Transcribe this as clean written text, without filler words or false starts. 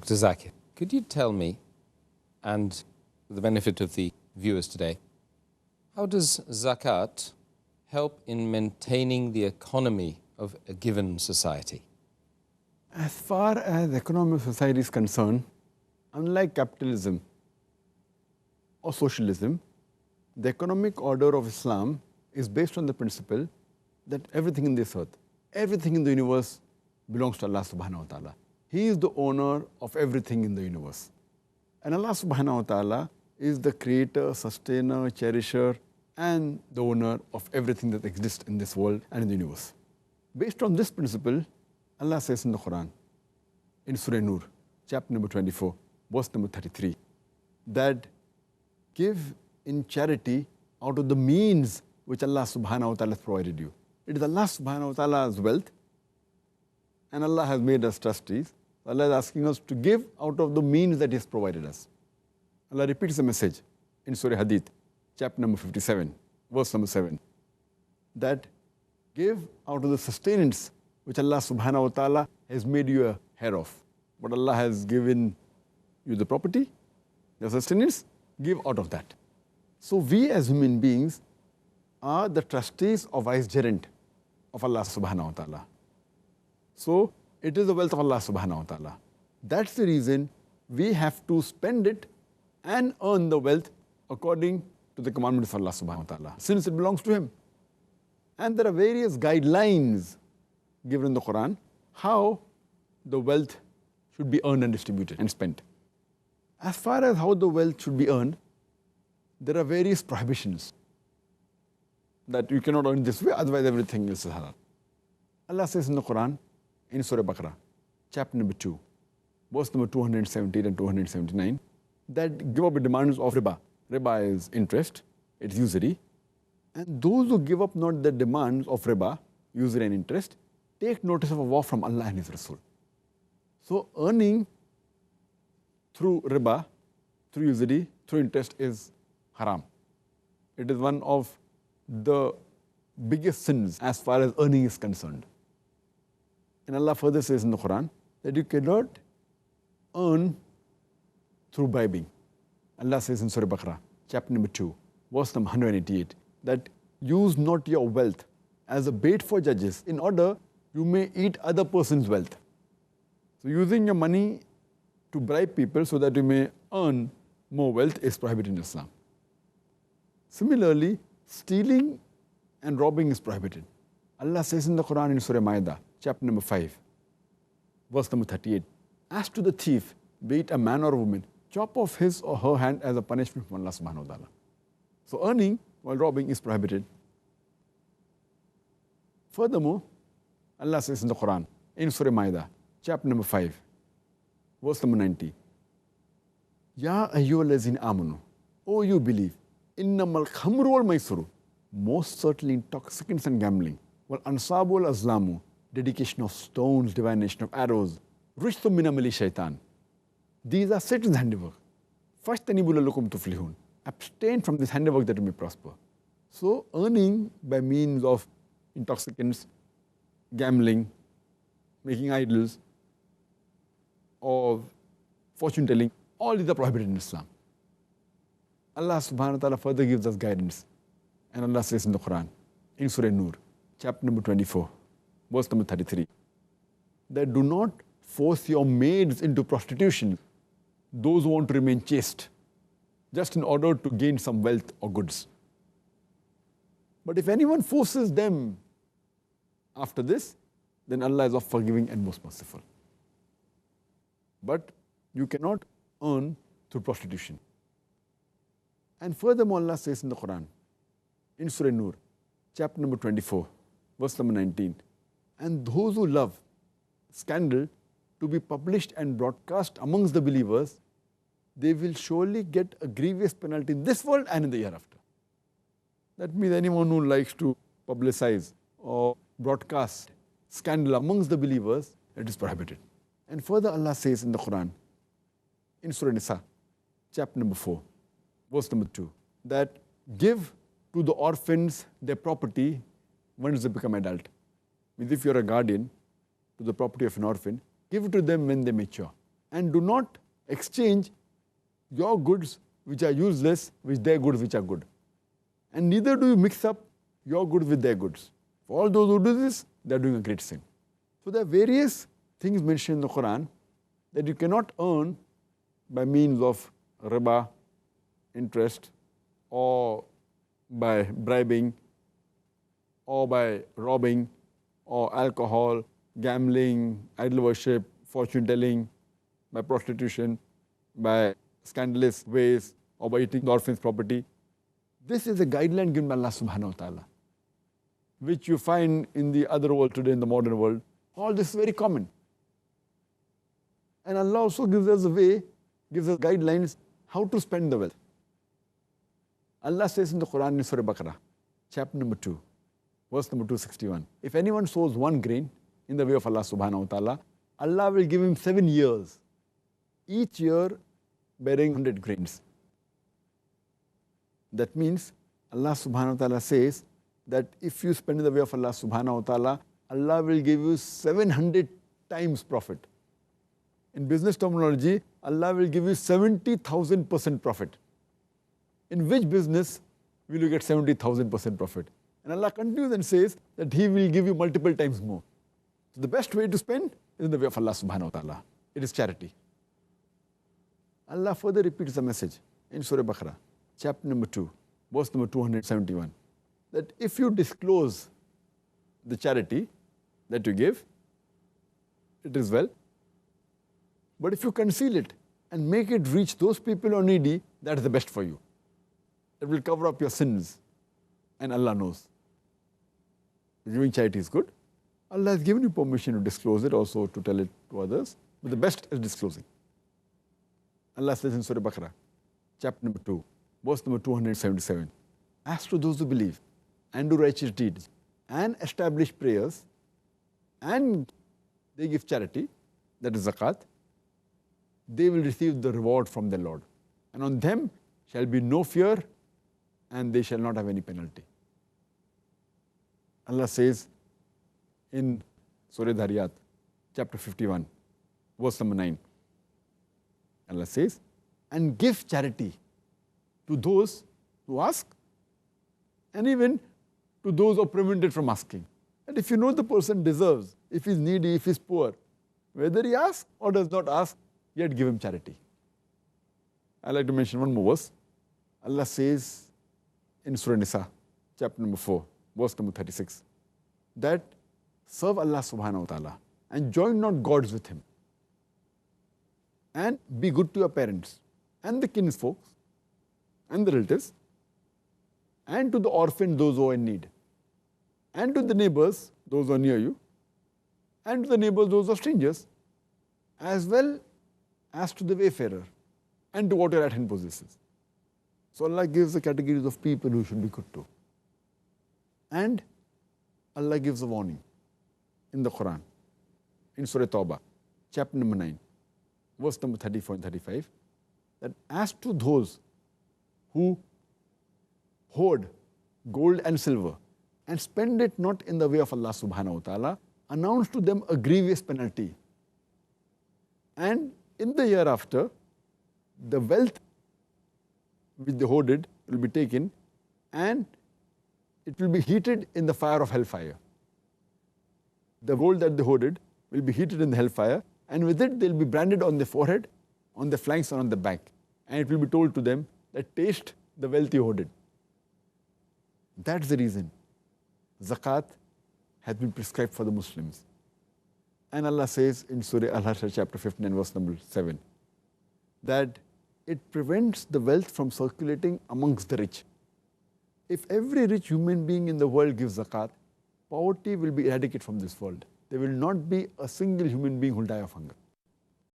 Dr. Zakir, could you tell me, and for the benefit of the viewers today, how does Zakat help in maintaining the economy of a given society? As far as the economy of society is concerned, unlike capitalism or socialism, the economic order of Islam is based on the principle that everything in this earth, everything in the universe belongs to Allah subhanahu wa ta'ala. He is the owner of everything in the universe. And Allah subhanahu wa ta'ala is the creator, sustainer, cherisher, and the owner of everything that exists in this world and in the universe. Based on this principle, Allah says in the Quran, in Surah Nur, chapter number 24, verse number 33, that give in charity out of the means which Allah subhanahu wa ta'ala has provided you. It is Allah subhanahu wa ta'ala's wealth, and Allah has made us trustees. Allah is asking us to give out of the means that He has provided us. Allah repeats the message in Surah Hadith, chapter number 57, verse number 7, that give out of the sustenance which Allah subhanahu wa ta'ala has made you a heir of. But Allah has given you the property, the sustenance, give out of that. So we as human beings are the trustees of vicegerent of Allah subhanahu wa ta'ala. So it is the wealth of Allah subhanahu wa ta'ala. That's the reason we have to spend it and earn the wealth according to the commandments of Allah subhanahu wa ta'ala, since it belongs to Him. And there are various guidelines given in the Quran how the wealth should be earned and distributed and spent. As far as how the wealth should be earned, there are various prohibitions that you cannot earn this way, otherwise everything is halal. Allah says in the Quran, in Surah Baqarah, chapter number 2, verse number 217 and 279, that give up the demands of riba. Riba is interest, it's usury. And those who give up not the demands of riba, usury and interest, take notice of a vow from Allah and His Rasul. So earning through riba, through usury, through interest is haram. It is one of the biggest sins as far as earning is concerned. And Allah further says in the Quran that you cannot earn through bribing. Allah says in Surah Baqarah, chapter number 2, verse number 188, that use not your wealth as a bait for judges in order you may eat other person's wealth. So using your money to bribe people so that you may earn more wealth is prohibited in Islam. Similarly, stealing and robbing is prohibited. Allah says in the Quran in Surah Ma'idah, chapter number 5, verse number 38, as to the thief, be it a man or a woman, chop off his or her hand as a punishment from Allah subhanahu wa ta'ala. So earning while robbing is prohibited. Furthermore, Allah says in the Quran, in Surah Ma'idah, chapter number 5, verse number 90, Ya ayyuhallazina amanu, O you believe, innamal khamru wal maisuru, most certainly intoxicants and gambling, wal ansabu wal azlamu, dedication of stones, divination of arrows, rishthum min amali shaitan. These are Satan's handiwork. Fashtanibu la'allakum tuflihun. Abstain from this handiwork that you may prosper. So earning by means of intoxicants, gambling, making idols, or fortune telling, all these are prohibited in Islam. Allah subhanahu wa ta'ala further gives us guidance. And Allah says in the Quran, in Surah Nur, chapter number 24, verse number 33, that do not force your maids into prostitution, those who want to remain chaste, just in order to gain some wealth or goods. But if anyone forces them after this, then Allah is of forgiving and most merciful. But you cannot earn through prostitution. And furthermore, Allah says in the Quran, in Surah Nur, chapter number 24, verse number 19, and those who love scandal to be published and broadcast amongst the believers, they will surely get a grievous penalty in this world and in the hereafter. That means anyone who likes to publicize or broadcast scandal amongst the believers, it is prohibited. And further Allah says in the Quran, in Surah Nisa, chapter number 4, verse number 2, that give to the orphans their property once they become adult. Means if you're a guardian to the property of an orphan, give it to them when they mature. and do not exchange your goods which are useless with their goods which are good. And neither do you mix up your goods with their goods. For all those who do this, they are doing a great sin. So there are various things mentioned in the Quran that you cannot earn by means of riba, interest, or by bribing, or by robbing, or alcohol, gambling, idol worship, fortune telling, by prostitution, by scandalous ways, or by eating the orphan's property. This is a guideline given by Allah subhanahu wa ta'ala, which you find in the other world today, in the modern world. All this is very common. And Allah also gives us a way, gives us guidelines how to spend the wealth. Allah says in the Quran in Surah Baqarah, chapter number 2, verse number 261, if anyone sows 1 grain in the way of Allah subhanahu wa ta'ala, Allah will give him 7 years, each year bearing 100 grains. That means Allah subhanahu wa ta'ala says that if you spend in the way of Allah subhanahu wa ta'ala, Allah will give you 700 times profit. In business terminology, Allah will give you 70,000% profit. In which business will you get 70,000% profit? And Allah continues and says that He will give you multiple times more. So the best way to spend is in the way of Allah subhanahu wa ta'ala. It is charity. Allah further repeats the message in Surah Baqarah, chapter number 2, verse number 271, that if you disclose the charity that you give, it is well. But if you conceal it and make it reach those people who are needy, that is the best for you. It will cover up your sins, and Allah knows. Giving charity is good. Allah has given you permission to disclose it, also to tell it to others, but the best is disclosing. Allah says in Surah Baqarah, chapter number 2, verse number 277, as to those who believe and do righteous deeds and establish prayers and they give charity, that is zakat, they will receive the reward from their Lord. And on them shall be no fear and they shall not have any penalty. Allah says in Surah Dhariyat, chapter 51, verse number 9, Allah says, and give charity to those who ask and even to those who are prevented from asking. And if you know the person deserves, if he's needy, if he's poor, whether he asks or does not ask, yet give him charity. I'd like to mention one more verse. Allah says in Surah Nisa, chapter number 4, verse number 36, that serve Allah subhanahu wa ta'ala and join not gods with Him. And be good to your parents and the kinsfolk and the relatives and to the orphan, those who are in need, and to the neighbors, those who are near you, and to the neighbors, those who are strangers, as well as to the wayfarer and to what your right hand possesses. So Allah gives the categories of people who should be good to. And Allah gives a warning in the Quran, in Surah Tawbah, chapter number 9, verse number 34 and 35, that as to those who hoard gold and silver and spend it not in the way of Allah subhanahu wa ta'ala, announce to them a grievous penalty. And in the year after, the wealth which they hoarded will be taken and it will be heated in the fire of hellfire. The gold that they hoarded will be heated in the hellfire, and with it they'll be branded on their forehead, on their flanks, and on the back. And it will be told to them that taste the wealth you hoarded. That's the reason Zakat has been prescribed for the Muslims. And Allah says in Surah Al-Hashr, chapter 15, verse number 7, that it prevents the wealth from circulating amongst the rich. If every rich human being in the world gives zakat, poverty will be eradicated from this world. There will not be a single human being who will die of hunger.